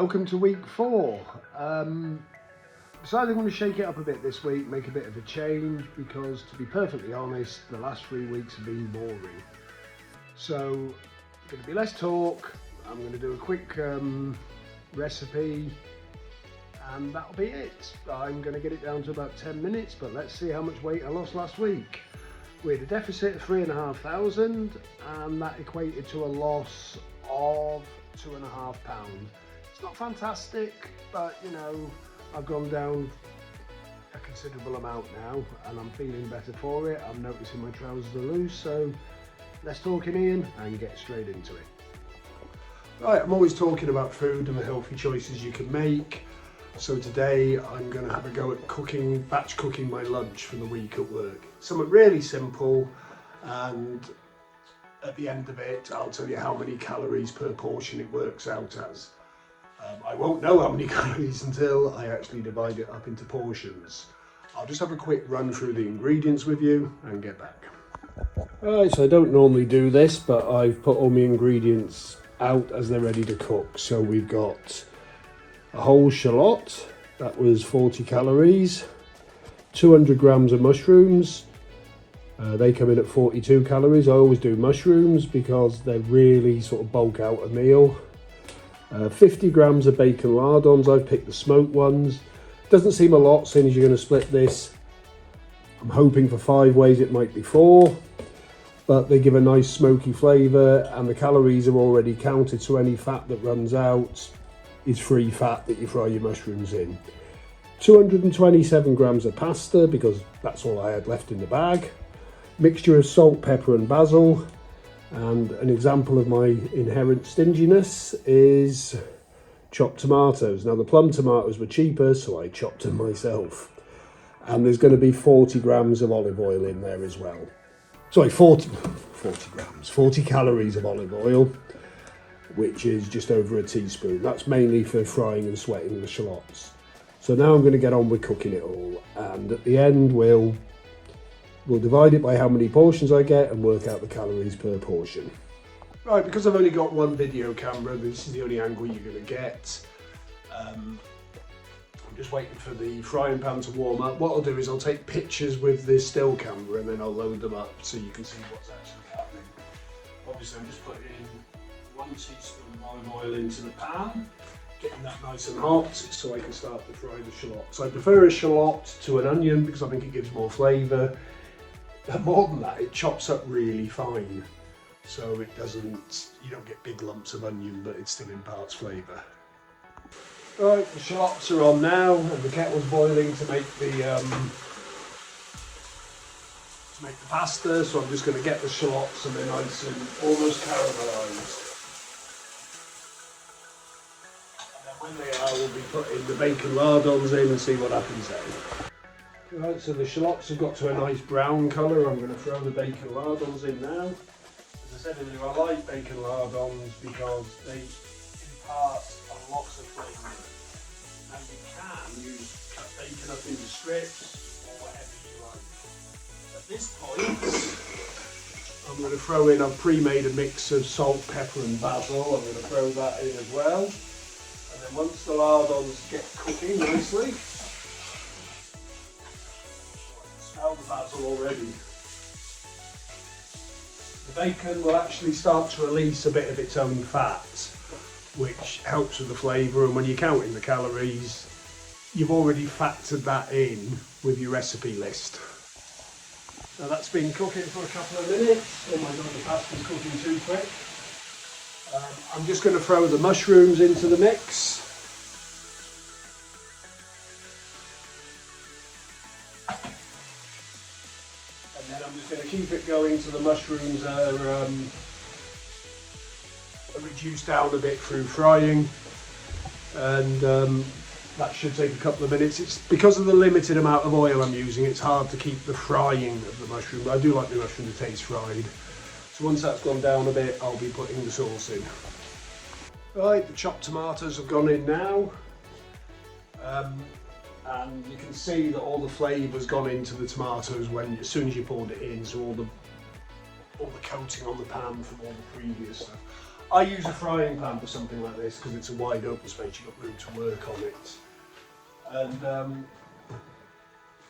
Welcome to week 4. Decided I'm going to shake it up a bit this week, make a bit of a change, because to be perfectly honest, the last 3 weeks have been boring. So, going to be less talk, I'm going to do a quick recipe, and that'll be it. I'm going to get it down to about 10 minutes, but let's see how much weight I lost last week. We had a deficit of 3,500, and that equated to a loss of 2.5 pounds. It's not fantastic, but you know, I've gone down a considerable amount now and I'm feeling better for it. I'm noticing my trousers are loose, so let's talk in Ian and get straight into it. Right, I'm always talking about food and the healthy choices you can make. So today I'm going to have a go at batch cooking my lunch for the week at work. Something really simple, and at the end of it I'll tell you how many calories per portion it works out as. I won't know how many calories until I actually divide it up into portions. I'll just have a quick run through the ingredients with you and get back. Alright, so I don't normally do this, but I've put all my ingredients out as they're ready to cook. So we've got a whole shallot, that was 40 calories, 200 grams of mushrooms, they come in at 42 calories. I always do mushrooms because they really sort of bulk out a meal. 50 grams of bacon lardons, I've picked the smoked ones. Doesn't seem a lot, seeing as you're going to split this. I'm hoping for 5 ways it might be 4, but they give a nice smoky flavour, and the calories are already counted, so any fat that runs out is free fat that you fry your mushrooms in. 227 grams of pasta, because that's all I had left in the bag. Mixture of salt, pepper and basil. And an example of my inherent stinginess is chopped tomatoes. Now the plum tomatoes were cheaper, so I chopped them myself. And there's going to be 40 grams of olive oil in there as well. Sorry, 40 calories of olive oil, which is just over a teaspoon. That's mainly for frying and sweating the shallots. So now I'm going to get on with cooking it all, and at the end we'll divide it by how many portions I get and work out the calories per portion. Right, because I've only got one video camera, this is the only angle you're going to get. I'm just waiting for the frying pan to warm up. What I'll do is I'll take pictures with the still camera and then I'll load them up so you can see what's actually happening. Obviously I'm just putting 1 teaspoon of olive oil into the pan, getting that nice and hot so I can start to fry the shallots. I prefer a shallot to an onion because I think it gives more flavour. But more than that, it chops up really fine, so it doesn't, you don't get big lumps of onion, but it still imparts flavour. Right, the shallots are on now, and the kettle's boiling to make the pasta. So I'm just going to get the shallots and they're nice and almost caramelised. And then when they are, we'll be putting the bacon lardons in and see what happens then. Right, so the shallots have got to a nice brown colour. I'm going to throw the bacon lardons in now. As I said earlier, I like bacon lardons because they impart a lot of flavour. And you can cut bacon up into strips or whatever you like. At this point, I'm going to throw in, I've pre-made a mix of salt, pepper and basil. I'm going to throw that in as well. And then once the lardons get cooking nicely, the basil already. The bacon will actually start to release a bit of its own fat, which helps with the flavour, and when you're counting the calories, you've already factored that in with your recipe list. Now that's been cooking for a couple of minutes. Oh my god, the pasta's cooking too quick. I'm just going to throw the mushrooms into the mix. And then I'm just going to keep it going till the mushrooms are reduced down a bit through frying, and that should take a couple of minutes. It's because of the limited amount of oil I'm using, it's hard to keep the frying of the mushroom. I do like the mushroom to taste fried. So once that's gone down a bit, I'll be putting the sauce in. Right, the chopped tomatoes have gone in now. And you can see that all the flavour's gone into the tomatoes as soon as you poured it in, so all the coating on the pan from all the previous stuff. I use a frying pan for something like this because it's a wide open space, you've got room to work on it. And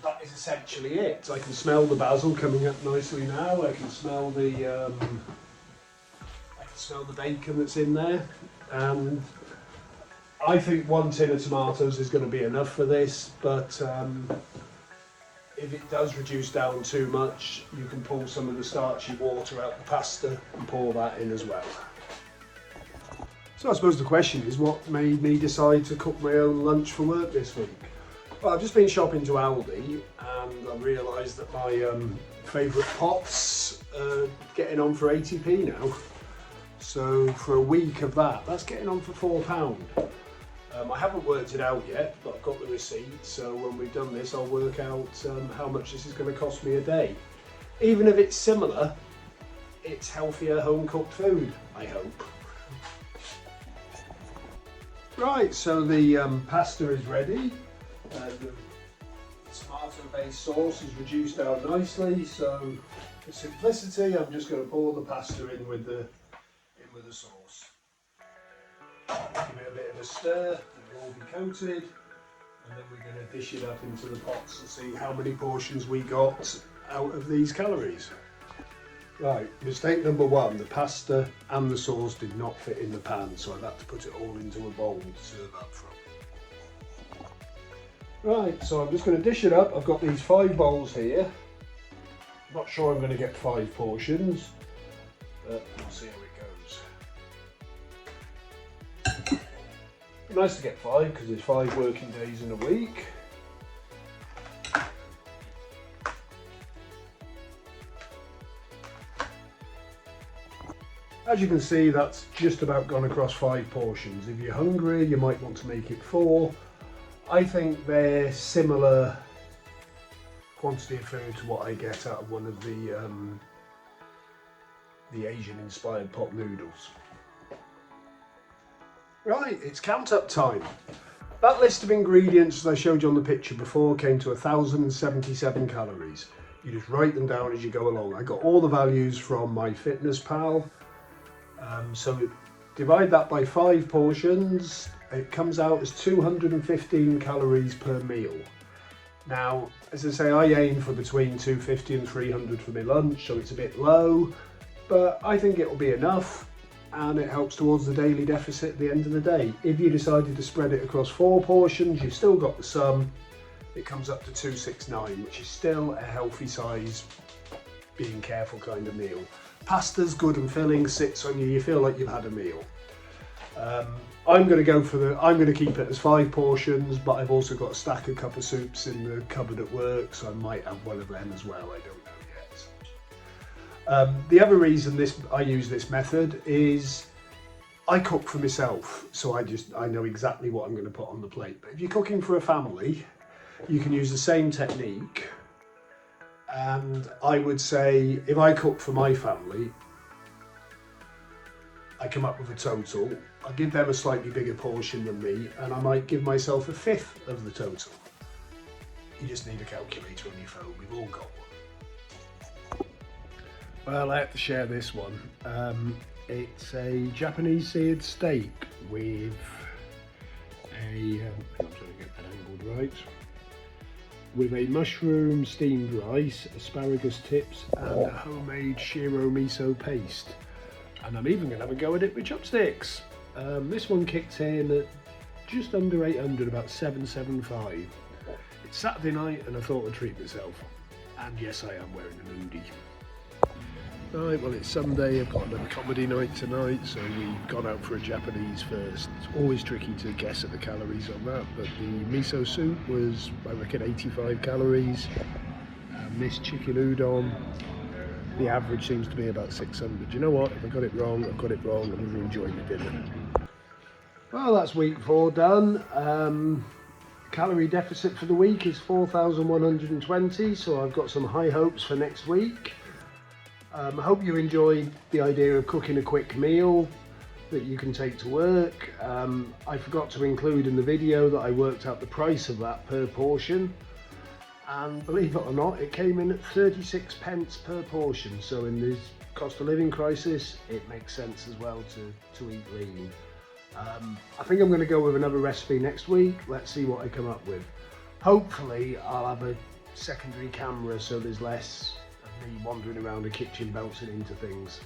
that is essentially it. I can smell the basil coming up nicely now. I can smell the bacon that's in there, and I think 1 tin of tomatoes is going to be enough for this. But if it does reduce down too much, you can pull some of the starchy water out the pasta and pour that in as well. So I suppose the question is, what made me decide to cook my own lunch for work this week? Well, I've just been shopping to Aldi and I realised that my favourite pots are getting on for 80p now. So for a week of that, that's getting on for £4. I haven't worked it out yet, but I've got the receipt, so when we've done this I'll work out how much this is going to cost me a day. Even if it's similar, it's healthier home cooked food, I hope. Right, so the pasta is ready. The tomato based sauce is reduced down nicely, so for simplicity I'm just going to pour the pasta in with the sauce. Give it a bit of a stir, it'll all be coated, and then we're going to dish it up into the pots and see how many portions we got out of these calories. Right, mistake number one, the pasta and the sauce did not fit in the pan, so I've had to put it all into a bowl to serve up from. Right, so I'm just going to dish it up. I've got these 5 bowls here. Not sure I'm going to get 5 portions, but we'll see how it goes. Nice to get 5 because there's 5 working days in a week. As you can see, that's just about gone across 5 portions. If you're hungry, you might want to make it 4. I think they're similar quantity of food to what I get out of one of the Asian-inspired pot noodles. Right, it's count up time. That list of ingredients that I showed you on the picture before came to 1,077 calories. You just write them down as you go along. I got all the values from MyFitnessPal. So divide that by 5 portions, it comes out as 215 calories per meal. Now, as I say, I aim for between 250 and 300 for my lunch, so it's a bit low, but I think it'll be enough, and it helps towards the daily deficit at the end of the day. If you decided to spread it across 4 portions, you've still got the sum. It comes up to 269, which is still a healthy size, being careful kind of meal. Pasta's good and filling, sits on you, you feel like you've had a meal. I'm going to keep it as 5 portions, but I've also got a stack of cup of soups in the cupboard at work, so I might have one of them as well, I don't know yet. The other reason I use this method is I cook for myself, so I know exactly what I'm going to put on the plate. But if you're cooking for a family, you can use the same technique. And I would say, if I cook for my family, I come up with a total. I give them a slightly bigger portion than me, and I might give myself a 1/5 of the total. You just need a calculator on your phone. We've all got one. Well, I have to share this one. It's a Japanese seared steak with I'm trying to get that angled right. With a mushroom steamed rice, asparagus tips, and a homemade shiro miso paste. And I'm even going to have a go at it with chopsticks. This one kicked in at just under 800, about 775. It's Saturday night and I thought I'd treat myself. And yes, I am wearing a hoodie. Right, well, it's Sunday, I've got another comedy night tonight, so we've gone out for a Japanese first. It's always tricky to guess at the calories on that, but the miso soup was, I reckon, 85 calories. And this chicken udon, the average seems to be about 600. You know what, if I got it wrong, I've got it wrong, and I'm enjoying the dinner. Well, that's week 4 done. Calorie deficit for the week is 4,120, so I've got some high hopes for next week. I hope you enjoyed the idea of cooking a quick meal that you can take to work. I forgot to include in the video that I worked out the price of that per portion, and believe it or not, it came in at 36 pence per portion. So in this cost of living crisis, it makes sense as well to eat lean. I think I'm going to go with another recipe next week. Let's see what I come up with. Hopefully I'll have a secondary camera so there's less of me wandering around the kitchen bouncing into things.